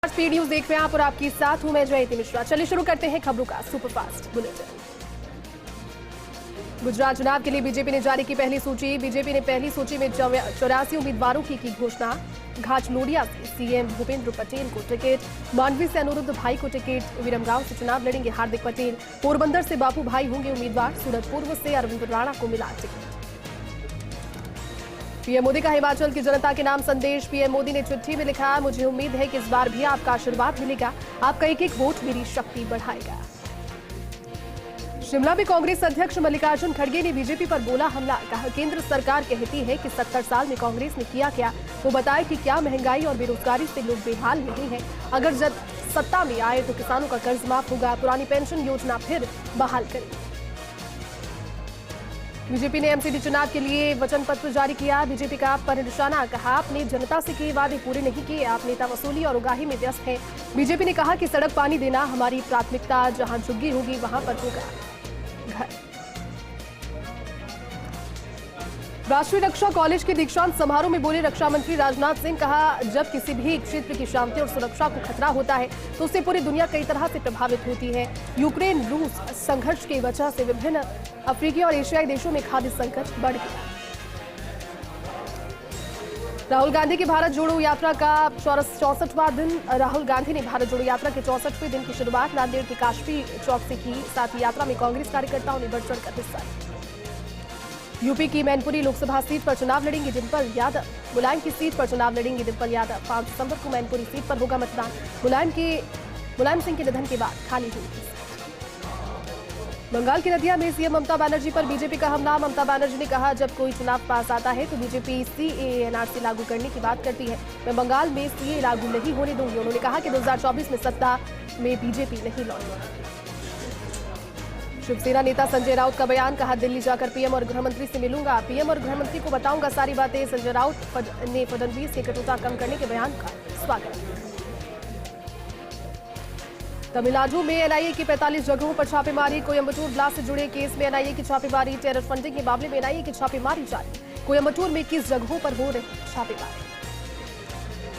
Speed news देख रहे हैं आप और आपके साथ हूं मैं जयंती मिश्रा। चलिए शुरू करते हैं खबरों का सुपरफास्ट बुलेटिन। गुजरात चुनाव के लिए बीजेपी ने जारी की पहली सूची। बीजेपी ने पहली सूची में 84 उम्मीदवारों की घोषणा। घाचलोडिया से सीएम भूपेंद्र पटेल को टिकट, मांडवी से अनुरुद्ध भाई को टिकट, विरमगांव से चुनाव लड़ेंगे हार्दिक पटेल, पोरबंदर से बापू भाई होंगे उम्मीदवार, सूरत पूर्व से अरविंद राणा को मिला टिकट। पीएम मोदी का हिमाचल की जनता के नाम संदेश। पीएम मोदी ने चिट्ठी में लिखा, मुझे उम्मीद है कि इस बार भी आपका आशीर्वाद मिलेगा, आपका एक एक वोट मेरी शक्ति बढ़ाएगा। शिमला में कांग्रेस अध्यक्ष मल्लिकार्जुन खड़गे ने बीजेपी पर बोला हमला। कहा, केंद्र सरकार कहती है कि 70 साल में कांग्रेस ने किया क्या, वो बताए कि क्या महंगाई और बेरोजगारी से लोग बेहाल नहीं है। अगर जब सत्ता में आए तो किसानों का कर्ज माफ होगा, पुरानी पेंशन योजना फिर बहाल करेगी। बीजेपी ने एमसीडी चुनाव के लिए वचन पत्र जारी किया। बीजेपी का पर निशाना। कहा, आपने जनता से किए वादे पूरे नहीं किए, आप नेता वसूली और उगाही में व्यस्त हैं। बीजेपी ने कहा कि सड़क पानी देना हमारी प्राथमिकता, जहां झुग्गी होगी वहां पर होगा घर। राष्ट्रीय रक्षा कॉलेज के दीक्षांत समारोह में बोले रक्षा मंत्री राजनाथ सिंह। कहा, जब किसी भी क्षेत्र की शांति और सुरक्षा को खतरा होता है तो उससे पूरी दुनिया कई तरह से प्रभावित होती है। यूक्रेन रूस संघर्ष की वजह से विभिन्न अफ्रीकी और एशियाई देशों में खाद्य संकट बढ़ गया। राहुल गांधी की भारत जोड़ो यात्रा का 64वां दिन। राहुल गांधी ने भारत जोड़ो यात्रा के 64वें दिन की शुरुआत नांदेड़ के काशपी चौक से की। साथ ही यात्रा में कांग्रेस कार्यकर्ताओं ने बढ़ चढ़कर हिस्सा लिया। यूपी की मैनपुरी लोकसभा सीट पर चुनाव लड़ेंगे डिंपल यादव। मुलायम की सीट पर चुनाव लड़ेंगे डिंपल यादव। 5 दिसंबर को मैनपुरी सीट पर होगा मतदान। मुलायम सिंह के निधन के बाद खाली हुई। बंगाल की नदिया में सीएम ममता बनर्जी पर बीजेपी का हमला। ममता बनर्जी ने कहा, जब कोई चुनाव पास आता है तो बीजेपी सीएए एनआरसी लागू करने की बात करती है। मैं बंगाल में सीएए लागू नहीं होने दूंगी। उन्होंने कहा कि 2024 में सत्ता में बीजेपी नहीं लौटेगी। शिवसेना नेता संजय राउत का बयान। कहा, दिल्ली जाकर पीएम और गृहमंत्री से मिलूंगा, पीएम और गृहमंत्री को बताऊंगा सारी बातें। संजय राउत ने फडणवीस की कटुता कम करने के बयान का स्वागत किया। तमिलनाडु में एनआईए की 45 जगहों पर छापेमारी। कोयम्बटूर ब्लास्ट से जुड़े केस में एनआईए की छापेमारी। टेरर फंडिंग के मामले में एनआईए की छापेमारी जारी। कोयम्बटूर में 21 जगहों पर हो रही छापेमारी।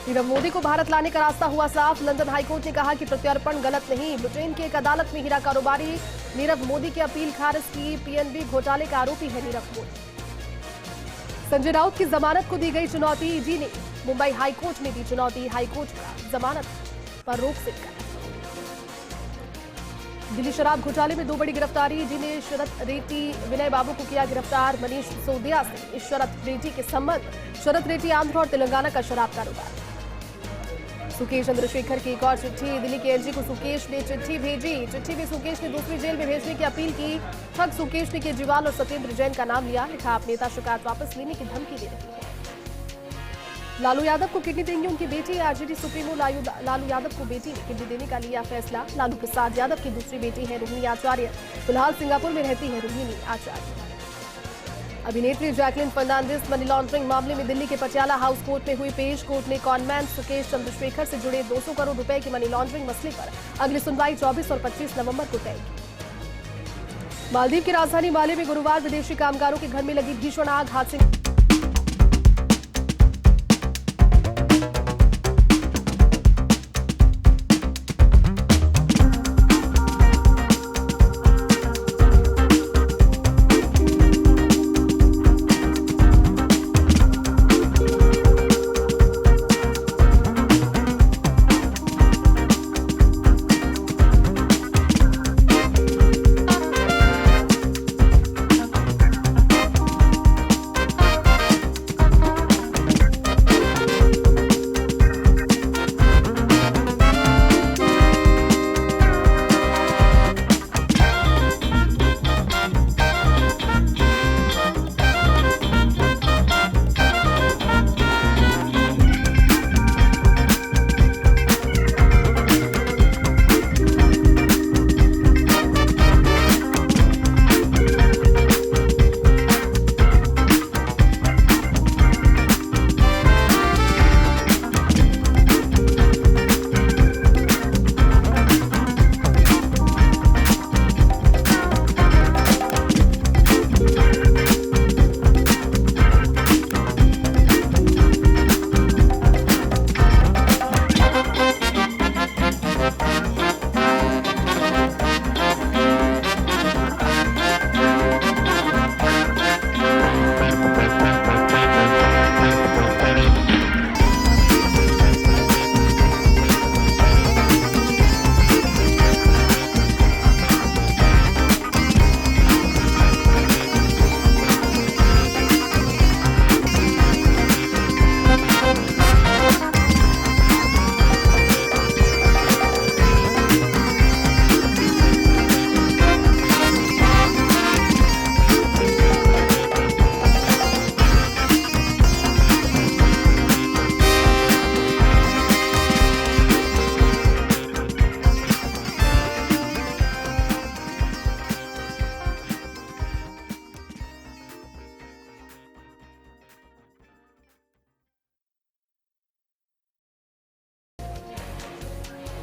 नीरव मोदी को भारत लाने का रास्ता हुआ साफ। लंदन हाईकोर्ट ने कहा कि प्रत्यर्पण गलत नहीं। ब्रिटेन की एक अदालत में हीरा कारोबारी नीरव मोदी की अपील खारिज की। पीएनबी घोटाले का आरोपी है नीरव मोदी। संजय राउत की जमानत को दी गई चुनौती। ईडी ने मुंबई हाईकोर्ट में दी चुनौती। हाईकोर्ट का जमानत पर रोक से इनकार। दिल्ली शराब घोटाले में 2 बड़ी गिरफ्तारी। ईडी ने शरत रेड्डी विनय बाबू को किया गिरफ्तार। मनीष सिसोदिया से शरत रेड्डी के संबंध। शरत रेड्डी आंध्र और तेलंगाना का शराब कारोबार। सुकेश चंद्रशेखर की एक और चिट्ठी। दिल्ली के एलजी को सुकेश ने चिट्ठी भेजी। चिट्ठी में सुकेश ने दूसरी जेल में भेजने की अपील की। ठग सुकेश ने केजरीवाल और सत्येंद्र जैन का नाम लिया। लिखा, आप नेता शिकायत वापस लेने की धमकी दे रही है। लालू यादव को किडनी देंगे उनकी बेटी। आरजेडी सुप्रीमो लालू यादव को बेटी ने किडनी देने का लिया फैसला। लालू प्रसाद यादव की दूसरी बेटी है रोहिणी आचार्य। फिलहाल सिंगापुर में रहती है रोहिणी आचार्य। अभिनेत्री जैकलिन फर्नांडिस मनी लॉन्ड्रिंग मामले में दिल्ली के पटियाला हाउस कोर्ट में हुई पेश। कोर्ट ने कॉनमैन सुकेश चंद्रशेखर से जुड़े 200 करोड़ रुपए की मनी लॉन्ड्रिंग मसले पर अगली सुनवाई 24 और 25 नवंबर को तय की। मालदीव की राजधानी माले में गुरुवार विदेशी कामगारों के घर में लगी भीषण आग। हादसे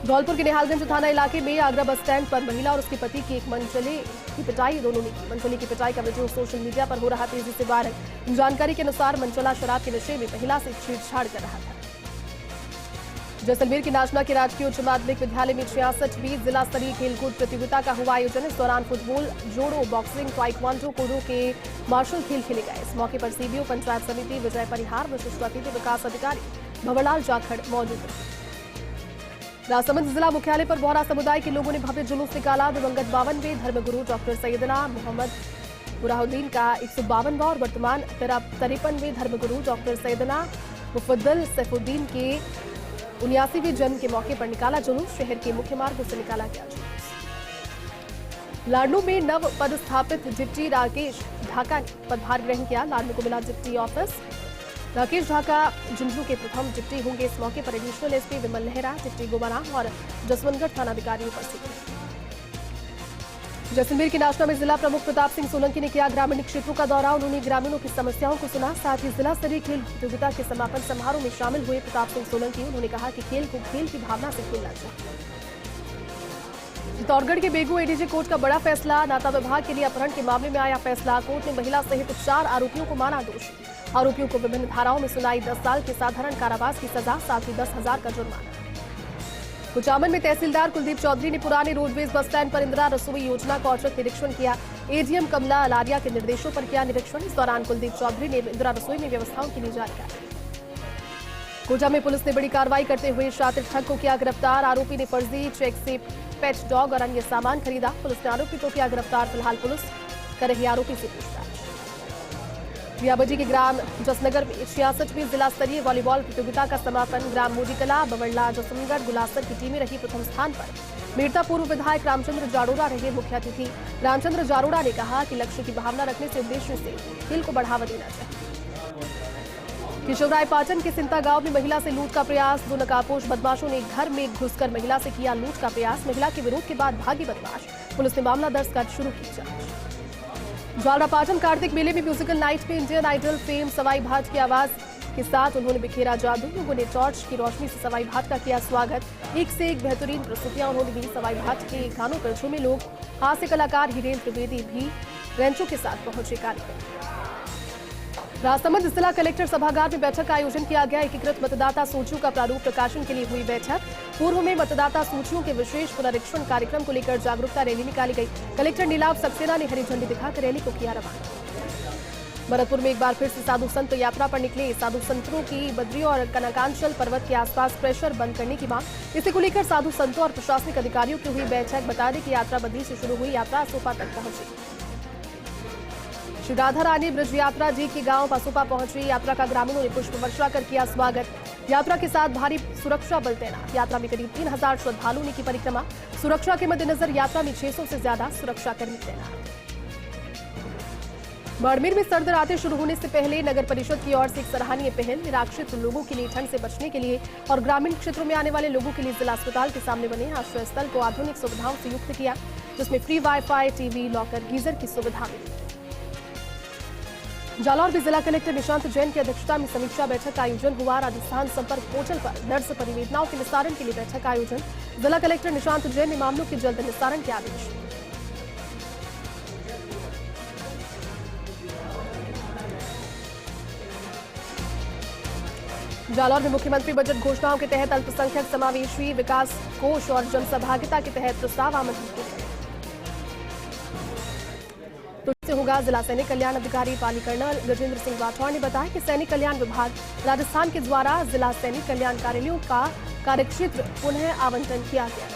धौलपुर के निहालगंज थाना इलाके में आगरा बस स्टैंड पर महिला और उसके पति की एक मनचले की पिटाई दोनों ने की। मनचले की पिटाई का वीडियो सोशल मीडिया पर हो रहा तेजी से वायरल। जानकारी के अनुसार मनचला शराब के नशे में महिला से छेड़छाड़ कर रहा था। जैसलमेर के नाचना के राजकीय उच्च माध्यमिक विद्यालय में 66वीं जिला स्तरीय खेलकूद प्रतियोगिता का हुआ आयोजन। इस दौरान फुटबॉल, जोड़ो, बॉक्सिंग, ताइक्वांडो, कूदो के मार्शल खेल खेले गए। इस मौके पर सीबीओ पंचायत समिति विजय परिहार, विशिष्ट अतिथि विकास अधिकारी भंवरलाल जाखड़ मौजूद रहे। राजसमंद जिला मुख्यालय पर बोहरा समुदाय के लोगों ने भव्य जुलूस निकाला। दिवंगत 52वें धर्मगुरु डॉक्टर सैयदना मोहम्मद बुरहानुद्दीन का 152वां और वर्तमान 53वें धर्मगुरु डॉक्टर सैयदना मुफद्दल सैफुद्दीन के 79वें जन्म के मौके पर निकाला जुलूस। शहर के मुख्य मार्गों से निकाला गया जुलूस। लाडनू में नव पदस्थापित डिप्टी राकेश ढाका ने पदभार ग्रहण किया। लाडनू को मिला डिप्टी ऑफिस। राकेश ढाका झुंझुनू के प्रथम डिप्टी होंगे। इस मौके पर एडिशनल एसपी विमल नेहरा, डिप्टी गोबाना और जसवंतगढ़ थानाधिकारी उपस्थित थे। जैसलमेर के नाचना में जिला प्रमुख प्रताप सिंह सोलंकी ने किया ग्रामीण क्षेत्रों का दौरा। उन्होंने ग्रामीणों की समस्याओं को सुना। साथ ही जिला स्तरीय खेल प्रतियोगिता के समापन समारोह में शामिल हुए प्रताप सिंह सोलंकी। उन्होंने कहा कि खेल को खेल की भावना से खेलना चाहिए। चित्तौड़गढ़ के बेगू एडीजे कोर्ट का बड़ा फैसला। नाता विभाग के लिए अपहरण के मामले में आया फैसला। कोर्ट ने महिला सहित 4 आरोपियों को माना दोषी। आरोपियों को विभिन्न धाराओं में सुनाई 10 साल के साधारण कारावास की सजा, साथ ही 10,000 का जुर्माना। कुचामन में तहसीलदार कुलदीप चौधरी ने पुराने रोडवेज बस स्टैंड पर इंदिरा रसोई योजना का औचक निरीक्षण किया। एडीएम कमला अलारिया के निर्देशों पर किया निरीक्षण। इस दौरान कुलदीप चौधरी ने इंदिरा रसोई में व्यवस्थाओं की ली जानकारी। कोटा में पुलिस ने बड़ी कार्रवाई करते हुए शातिर ठग को किया गिरफ्तार। आरोपी ने फर्जी चेक से पेट डॉग और अन्य सामान खरीदा। पुलिस ने आरोपी को किया गिरफ्तार। फिलहाल पुलिस कर रही आरोपी से पूछताछ। रियाबजी के ग्राम जसनगर में 66वीं जिला स्तरीय वॉलीबॉल प्रतियोगिता का समापन। ग्राम मोदीकला, बवड़ला, जसवंतगढ़, गुलासर की टीमें रही प्रथम स्थान पर। मेड़ता पूर्व विधायक रामचंद्र जारोड़ा रहे मुख्य अतिथि। रामचंद्र जारोड़ा ने कहा कि लक्ष्य की भावना रखने से उद्देश्य से खेल को बढ़ावा देना चाहिए। केशवरायपाटन के सिंता गांव में महिला से लूट का प्रयास। 2 नकाबपोश बदमाशों ने घर में घुसकर महिला से किया लूट का प्रयास। महिला के विरोध के बाद भागी बदमाश। पुलिस ने मामला दर्ज कर शुरू की जांच। ज्वालापाटन कार्तिक मेले में म्यूजिकल नाइट में इंडियन आइडल फेम सवाई भाट की आवाज के साथ उन्होंने बिखेरा जादू। लोगों ने टॉर्च की रोशनी से सवाई भाट का किया स्वागत। एक से एक बेहतरीन प्रस्तुतियां उन्होंने दी। सवाई भाट के गानों पर झूमे लोग। हास्य कलाकार हिरेन त्रिवेदी भी रेंचों के साथ पहुंचे कार्यक्रम। राजसमंद जिला कलेक्टर सभागार में बैठक का आयोजन किया गया। एकीकृत मतदाता सूचियों का प्रारूप प्रकाशन के लिए हुई बैठक। पूर्व में मतदाता सूचियों के विशेष पुनरीक्षण कार्यक्रम को लेकर जागरूकता रैली निकाली गई। कलेक्टर नीलाव सक्सेना ने हरी झंडी दिखाकर रैली को किया रवाना। भरतपुर में एक बार फिर से साधु संत यात्रा पर निकले। साधु संतों की बद्री और कनकांचल पर्वत के आसपास प्रेशर बंद करने की मांग। इसी को लेकर साधु संतों और प्रशासनिक अधिकारियों की हुई बैठक। बता दें कि यात्रा बद्री से शुरू हुई यात्रा असोपा तक पहुंची। श्री राधा रानी ब्रज यात्रा जी के गांव पसोपा पहुंची। यात्रा का ग्रामीणों ने पुष्प वर्षा कर किया स्वागत। यात्रा के साथ भारी सुरक्षा बल तैनात। यात्रा में करीब 3000 श्रद्धालुओं ने की परिक्रमा। सुरक्षा के मद्देनजर यात्रा में 600 से ज्यादा सुरक्षाकर्मी तैनात। बाड़मेर में सर्द रातें शुरू होने से पहले नगर परिषद की ओर से एक सराहनीय पहल। निराश्रित लोगों के लिए ठंड से बचने के लिए और ग्रामीण क्षेत्रों में आने वाले लोगों के लिए जिला अस्पताल के सामने बने आश्रय स्थल को आधुनिक सुविधाओं से युक्त किया, जिसमें free wifi, TV, locker, geyser की सुविधा मिली। जालौर में जिला कलेक्टर निशांत जैन की अध्यक्षता में समीक्षा बैठक का आयोजन हुआ। राजस्थान संपर्क पोर्टल पर दर्ज परिवेदनाओं के निस्तारण के लिए बैठक का आयोजन। जिला कलेक्टर निशांत जैन ने मामलों के जल्द निस्तारण के आदेश दिए। जालौर में मुख्यमंत्री बजट घोषणाओं के तहत अल्पसंख्यक समावेशी विकास कोष और जनसहभागिता के तहत प्रस्ताव आमंत्रित किए गए। से होगा जिला सैनिक कल्याण अधिकारी पाली कर्नल गजेंद्र सिंह राठौड़ ने बताया कि सैनिक कल्याण विभाग राजस्थान के द्वारा जिला सैनिक कल्याण कार्यालयों का कार्यक्षेत्र पुनः आवंटन किया गया।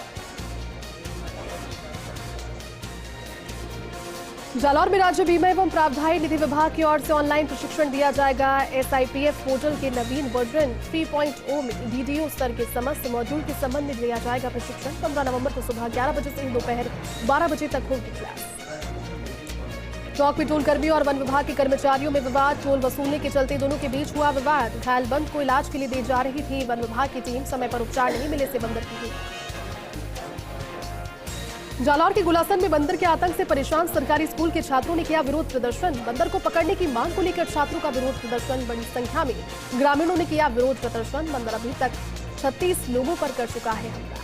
जालौर में राज्य बीमा एवं प्रावधायी निधि विभाग की ओर से ऑनलाइन प्रशिक्षण दिया जाएगा। SIPF पोर्टल के नवीन वर्जन 3.0 में DDO स्तर के समस्त मॉड्यूल के संबंध में दिया जाएगा प्रशिक्षण। 15 नवंबर को सुबह 11 बजे से दोपहर 12 बजे तक होगी क्लास। चौक में टोल कर्मियों और वन विभाग के कर्मचारियों में विवाद। टोल वसूलने के चलते दोनों के बीच हुआ विवाद। घायल बंद को इलाज के लिए दी जा रही थी। वन विभाग की टीम समय पर उपचार नहीं मिले से बंदर की हुई। जालौर के गुलासन में बंदर के आतंक से परेशान सरकारी स्कूल के छात्रों ने किया विरोध प्रदर्शन। बंदर को पकड़ने की मांग को लेकर छात्रों का विरोध प्रदर्शन। बड़ी संख्या में ग्रामीणों ने किया विरोध प्रदर्शन। बंदर अभी तक 36 लोगों पर कर चुका है हमला।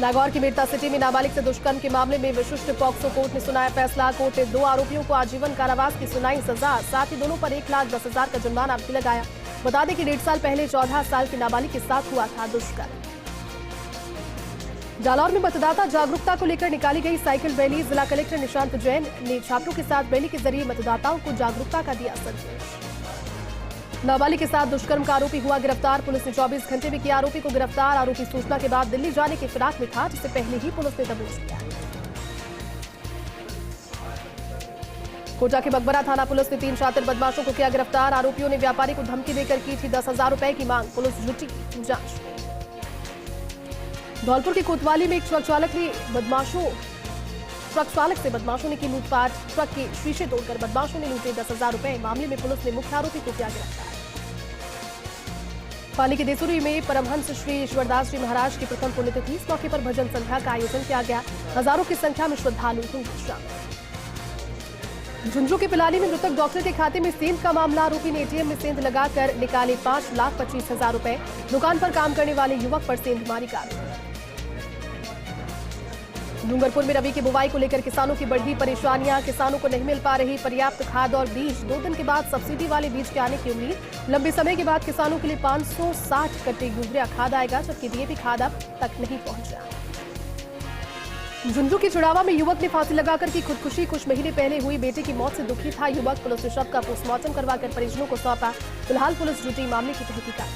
नागौर की मेड़ता सिटी में नाबालिग से दुष्कर्म के मामले में विशिष्ट पॉक्सो कोर्ट ने सुनाया फैसला। कोर्ट ने 2 आरोपियों को आजीवन कारावास की सुनाई सजा, साथ ही दोनों पर 1,10,000 का जुर्माना भी लगाया। बता दें कि 1.5 साल पहले 14 साल की नाबालिग के साथ हुआ था दुष्कर्म। जालौर में मतदाता जागरूकता को लेकर निकाली गई साइकिल रैली। जिला कलेक्टर निशांत जैन ने छात्रों के साथ रैली के जरिए मतदाताओं को जागरूकता का दिया संदेश। नाबालिग के साथ दुष्कर्म का आरोपी हुआ गिरफ्तार। पुलिस ने 24 घंटे में किया आरोपी को गिरफ्तार। आरोपी सूचना के बाद दिल्ली जाने की फिराक में था, जिसे पहले ही पुलिस ने दबोच लिया। कोटा के बगबरा थाना पुलिस ने 3 शातिर बदमाशों को किया गिरफ्तार। आरोपियों ने व्यापारी को धमकी देकर की थी 10,000 रुपए की मांग। पुलिस जुटी जांच। धौलपुर के कोतवाली में एक ट्रक चालक से बदमाशों ने की लूटपाट। ट्रक के शीशे तोड़कर बदमाशों ने लूटे 10,000 रुपए। मामले में पुलिस ने मुख्य आरोपी को किया गिरफ्तार। पाली के देसुरी में परमहंस श्री ईश्वरदास जी महाराज की प्रथम पुण्यतिथि। इस मौके पर भजन संध्या का आयोजन किया गया। हजारों की संख्या में श्रद्धालु हुए शामिल। झुंझुनू के पिलानी में मृतक डॉक्टर के खाते में सेंध का मामला। आरोपी ने एटीएम में सेंध लगाकर निकाले 5,25,000 रुपए। दुकान पर काम करने वाले युवक पर सेंधमारी का आरोप। डूंगरपुर में रबी की बुवाई को लेकर किसानों की बढ़ी परेशानियां। किसानों को नहीं मिल पा रही पर्याप्त खाद और बीज। 2 दिन के बाद सब्सिडी वाले बीज के आने की उम्मीद। लंबे समय के बाद किसानों के लिए 560 कट्टे यूरिया खाद आएगा, जबकि डीएपी खाद अब तक नहीं पहुंचा। झुंझुनू की चुड़ावा में युवक ने फांसी लगाकर की खुदकुशी। कुछ महीने पहले हुई बेटे की मौत से दुखी था युवक। पुलिस ने शव का पोस्टमार्टम करवाकर परिजनों को सौंपा। फिलहाल पुलिस जुटी मामले की तहकीकात।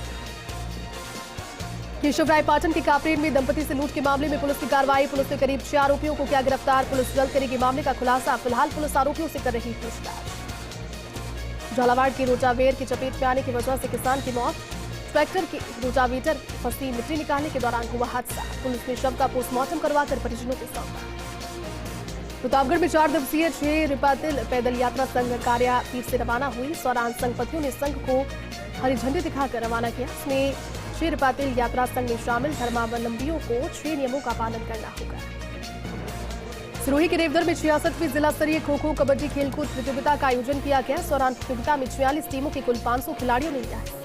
केशवरायपाटन के कापरेन में दंपति से लूट के मामले में पुलिस की कार्रवाई। पुलिस ने करीब 6 आरोपियों को किया गिरफ्तार। पुलिस जल्द करेगी मामले का खुलासा। फिलहाल पुलिस आरोपियों से कर रही पूछताछ। झालावाड़ की रोटावेटर की चपेट में आने की वजह से किसान की मौत। ट्रैक्टर की रोटावेटर फंसी मिट्टी निकालने के दौरान हुआ हादसा। पुलिस ने शव का पोस्टमार्टम करवाकर परिजनों को सौंपा। प्रतापगढ़ में 4 दिवसीय 6 रिपातिल पैदल यात्रा संघ कार्यापीठ से रवाना हुई। सौरान संघपतियों ने संघ को हरी झंडी दिखाकर रवाना किया। इसमें 6 रिपातिल यात्रा संघ में शामिल धर्मावलंबियों को 6 नियमों का पालन करना होगा। सिरोही के रेवदर में 66वीं जिला स्तरीय खो-खो कबड्डी खेलकूद प्रतियोगिता का आयोजन किया गया। सौरान प्रतियोगिता में 46 टीमों के कुल 500 खिलाड़ियों ने लिया हिस्सा।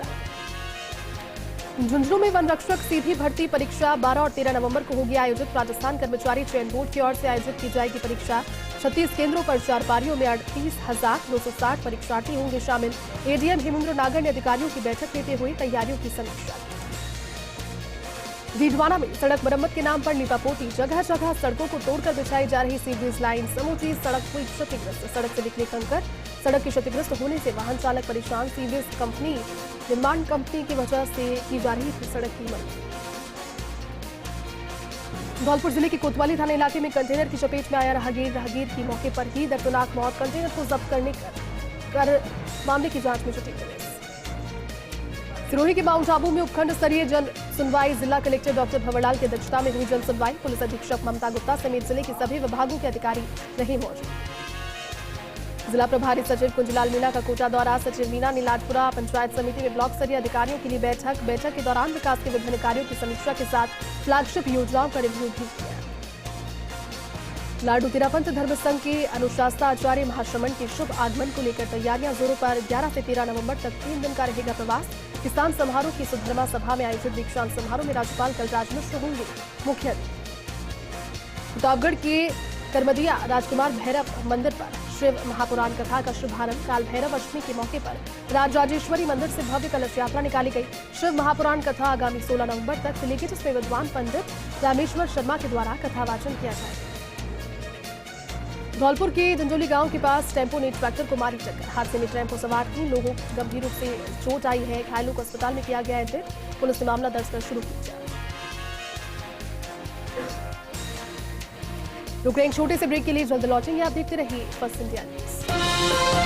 झुंझुनू में वन रक्षक सीधी भर्ती परीक्षा 12 और 13 नवंबर को होगी आयोजित। राजस्थान कर्मचारी चयन बोर्ड की ओर से आयोजित की जाएगी परीक्षा। 36 केंद्रों पर 4 पारियों में 38,260 परीक्षार्थी होंगे शामिल। एडीएम हेमेंद्र नागर ने अधिकारियों की बैठक लेते हुए तैयारियों की समीक्षा की। डीडवाना में सड़क मरम्मत के नाम पर लीपापोती। जगह जगह सड़कों को तोड़कर बिछाई जा रही सीवरेज लाइन। समूची सड़क हुई क्षतिग्रस्त। सड़क से निकले कंकर। सड़क के क्षतिग्रस्त होने से वाहन चालक परेशान। सीवरेज कंपनी निर्माण कंपनी की वजह से की जा रही थी सड़क की मरम्मत। धौलपुर जिले के कोतवाली थाना इलाके में कंटेनर की चपेट में आया राहगीर की मौके पर ही दर्दनाक मौत। कंटेनर को जब्त करने कर मामले की जांच में जुटी पुलिस। सिरोही के माउंट आबू में उपखंड स्तरीय जन सुनवाई। जिला कलेक्टर डॉक्टर भंवरलाल की अध्यक्षता में हुई जन सुनवाई। पुलिस अधीक्षक ममता गुप्ता समेत जिले के सभी विभागों के अधिकारी रहे मौजूद। जिला प्रभारी सचिव कुंजलाल मीणा का कोटा दौरा। सचिव मीणा ने लाडपुरा पंचायत समिति में ब्लॉक स्तरीय अधिकारियों के लिए बैठक के दौरान विकास के विभिन्न कार्यों की समीक्षा के साथ फ्लैगशिप योजनाओं का रिव्यू भी किया। लाडू तेरापंथ धर्म संघ के अनुशासता आचार्य महाश्रमण के शुभ आगमन को लेकर तैयारियां जोरों पर। 11 से 13 नवंबर तक 3 दिन का रहेगा प्रवास। किसान समारोह की सुधर्मा सभा में आयोजित दीक्षांत समारोह में राज्यपाल कलराज मिश्र होंगे मुख्य अतिथि। प्रतापगढ़ के करमदिया राजकुमार भैरव मंदिर पर शिव महापुराण कथा का शुभारंभ। काल भैरव अष्टमी के मौके पर राजराजेश्वरी मंदिर से भव्य कलश यात्रा निकाली गई। शिव महापुराण कथा आगामी 16 नवंबर तक चलेगी, जिसमें विद्वान पंडित रामेश्वर शर्मा के द्वारा कथा वाचन किया जाएगा। धौलपुर के जंजोली गांव के पास टेम्पो ने ट्रैक्टर को मारी टक्कर। हादसे में टेम्पो सवार 3 लोगों को गंभीर रूप से चोट आई है। घायलों को अस्पताल में किया गया एडमिट। पुलिस ने मामला दर्ज कर शुरू की जांच। रुक रहे छोटे से ब्रेक के लिए, जल्द लौटेंगे। आप देखते रहिए फर्स्ट इंडिया न्यूज।